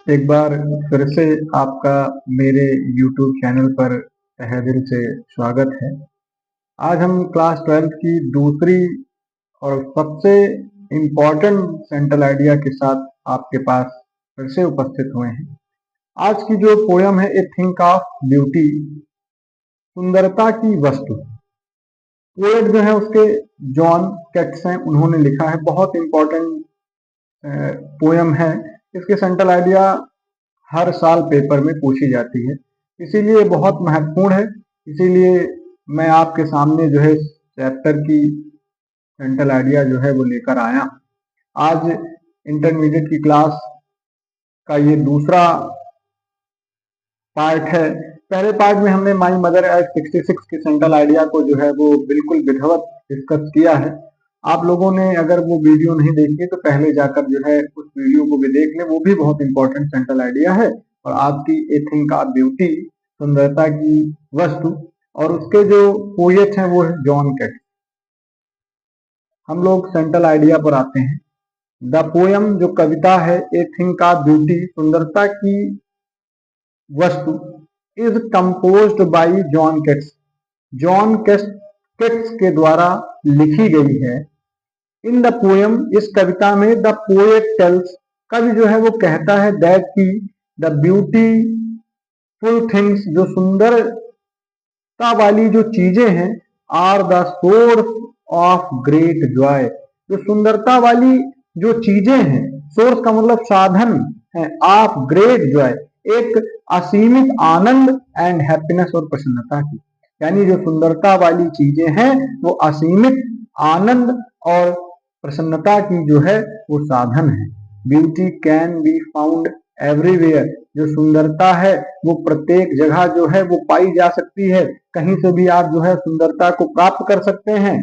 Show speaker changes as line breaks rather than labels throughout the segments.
एक बार फिर से आपका मेरे YouTube चैनल पर तहे दिल से स्वागत है। आज हम क्लास 12th की दूसरी और सबसे इम्पोर्टेंट सेंट्रल आइडिया के साथ आपके पास फिर से उपस्थित हुए हैं। आज की जो पोयम है, ए थिंक ऑफ ब्यूटी, सुंदरता की वस्तु। पोएट जो है उसके जॉन केट्स हैं, उन्होंने लिखा है। बहुत इम्पोर्टेंट पोयम है। इसके सेंट्रल आइडिया हर साल पेपर में पूछी जाती है, इसीलिए बहुत महत्वपूर्ण है। इसीलिए मैं आपके सामने जो है चैप्टर की सेंट्रल आइडिया जो है वो लेकर आया हूँ। आज इंटरमीडिएट की क्लास का ये दूसरा पार्ट है। पहले पार्ट में हमने माई मदर एट 66 के सेंट्रल आइडिया को जो है वो बिल्कुल विधिवत डिस्कस किया है। आप लोगों ने अगर वो वीडियो नहीं देखी तो पहले जाकर जो है उस वीडियो को भी देख लें, वो भी बहुत इंपॉर्टेंट सेंट्रल आइडिया है। और आपकी ए थिंक ऑफ ब्यूटी, सुंदरता की वस्तु, और उसके जो पोएट हैं वो है जॉन केट्स। हम लोग सेंट्रल आइडिया पर आते हैं। द पोयम, जो कविता है, ए थिंक ऑफ ब्यूटी, सुंदरता की वस्तु, is composed by John Keats. John Keats के द्वारा लिखी गई है। इन द पोयम, इस कविता में, द पोएट टेल्स, कवि जो है वो कहता है, दैट की द ब्यूटीफुल थिंग्स, जो सुंदरता वाली जो चीजें हैं, are the source of great joy. जो सुंदरता वाली जो चीजें हैं, सोर्स का मतलब साधन है, ऑफ ग्रेट जॉय, एक असीमित आनंद एंड हैप्पीनेस और प्रसन्नता की। यानी जो सुंदरता वाली चीजें हैं वो असीमित आनंद और प्रसन्नता की जो है वो साधन है। Beauty can be found everywhere, जो सुंदरता है वो प्रत्येक जगह जो है वो पाई जा सकती है। कहीं से भी आप जो है सुंदरता को प्राप्त कर सकते हैं।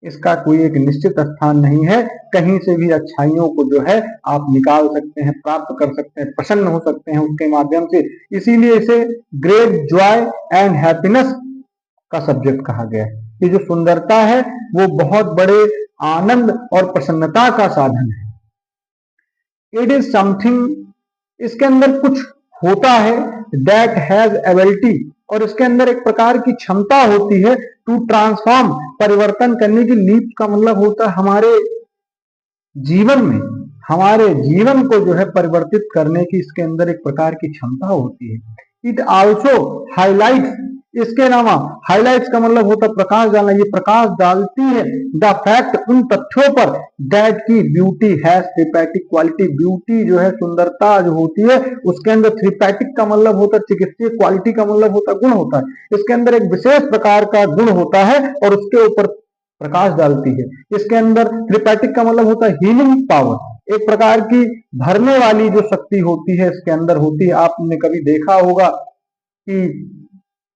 इसका कोई एक निश्चित स्थान नहीं है। कहीं से भी अच्छाइयों को जो है आप निकाल सकते हैं, प्राप्त कर सकते हैं, प्रसन्न हो सकते हैं उसके माध्यम से। इसीलिए इसे ग्रेट जॉय एंड हैप्पीनेस का सब्जेक्ट कहा गया है। ये जो सुंदरता है वो बहुत बड़े आनंद और प्रसन्नता का साधन है। इट इज समथिंग, इसके अंदर कुछ होता है, दैट हैज एबिलिटी, और इसके अंदर एक प्रकार की क्षमता होती है, टू ट्रांसफॉर्म, परिवर्तन करने की। लीप का मतलब होता है हमारे जीवन में, हमारे जीवन को जो है परिवर्तित करने की इसके अंदर एक प्रकार की क्षमता होती है। इट आल्सो हाईलाइट्स, इसके अलावा हाईलाइट्स का मतलब होता है प्रकाश डालना। ये प्रकाश डालती है द फैक्ट, उन तथ्यों पर, दैट की beauty has therapeutic quality. Beauty जो है, सुंदरता जो होती है, उसके अंदर थेरेपेटिक का मतलब होता है चिकित्सीय, क्वालिटी का मतलब होता है गुण होता है। इसके अंदर एक विशेष प्रकार का गुण होता है और उसके ऊपर प्रकाश डालती है। इसके अंदर थेरेपेटिक का मतलब होता है हीलिंग पावर, एक प्रकार की भरने वाली जो शक्ति होती है इसके अंदर होती है। आपने कभी देखा होगा कि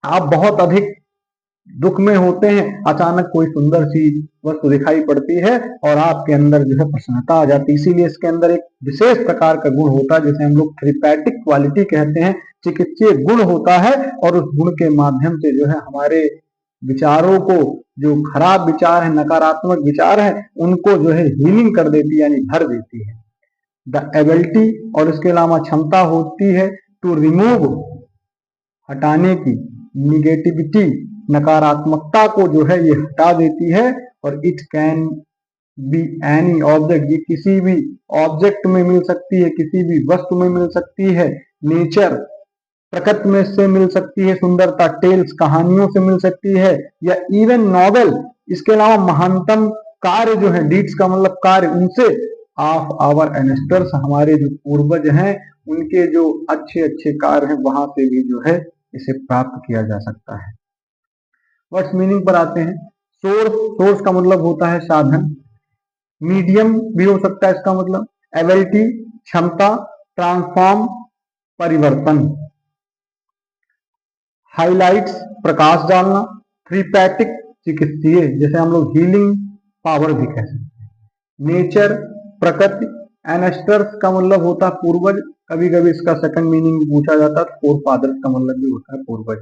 आप बहुत अधिक दुख में होते हैं, अचानक कोई सुंदर सी वस्तु दिखाई पड़ती है और आपके अंदर जो है प्रसन्नता आ जाती है। इसीलिए इसके अंदर एक विशेष प्रकार का गुण होता है जिसे हम लोग थेरेपेटिक क्वालिटी कहते हैं, चिकित्सीय गुण होता है। और उस गुण के माध्यम से जो है हमारे विचारों को, जो खराब विचार है, नकारात्मक विचार है, उनको जो है हीलिंग कर देती है, यानी भर देती है। द एबिलिटी, और इसके अलावा क्षमता होती है, टू रिमूव, हटाने की, निगेटिविटी, नकारात्मकता को जो है ये हटा देती है। और it can be any object, ये किसी भी ऑब्जेक्ट में मिल सकती है, किसी भी वस्तु में मिल सकती है। नेचर, प्रकृति में से मिल सकती है सुंदरता। टेल्स, कहानियों से मिल सकती है, या इवन नॉवेल, इसके अलावा महानतम कार्य जो है, डीड्स का मतलब कार्य, उनसे, ऑफ आवर एनेस्टर्स, हमारे जो पूर्वज हैं उनके जो अच्छे अच्छे कार्य हैं वहां से भी जो है इसे प्राप्त किया जा सकता है। वर्ड्स मीनिंग पर आते हैं। सोर्स, सोर्स का मतलब होता है साधन। मीडियम भी हो सकता है इसका मतलब। एबिलिटी, क्षमता। ट्रांसफॉर्म, परिवर्तन। हाइलाइट्स, प्रकाश डालना। थेरेपेटिक, चिकित्सीय, जैसे हम लोग हीलिंग पावर भी कह सकते हैं। नेचर, प्रकृति। एनेस्टर्स का मतलब होता है पूर्वज, कभी कभी इसका सेकंड मीनिंग पूछा जाता है, फोर फादर्स का मतलब भी होता है पूर्वज।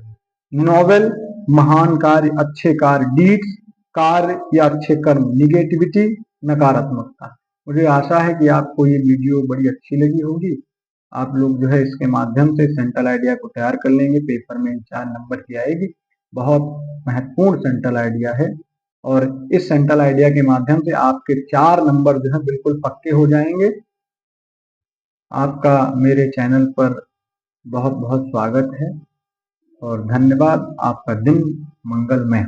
नॉवेल, महान कार्य, अच्छे कार्य। डीड्स, कार्य या अच्छे कर्म। निगेटिविटी, नकारात्मकता। मुझे आशा है कि आपको ये वीडियो बड़ी अच्छी लगी होगी। आप लोग जो है इसके माध्यम से सेंट्रल आइडिया को तैयार कर लेंगे। पेपर में 4 नंबर की आएगी। बहुत महत्वपूर्ण सेंट्रल आइडिया है और इस सेंट्रल आइडिया के माध्यम से आपके 4 नंबर जो है बिल्कुल पक्के हो जाएंगे। आपका मेरे चैनल पर बहुत बहुत स्वागत है और धन्यवाद। आपका दिन मंगलमय।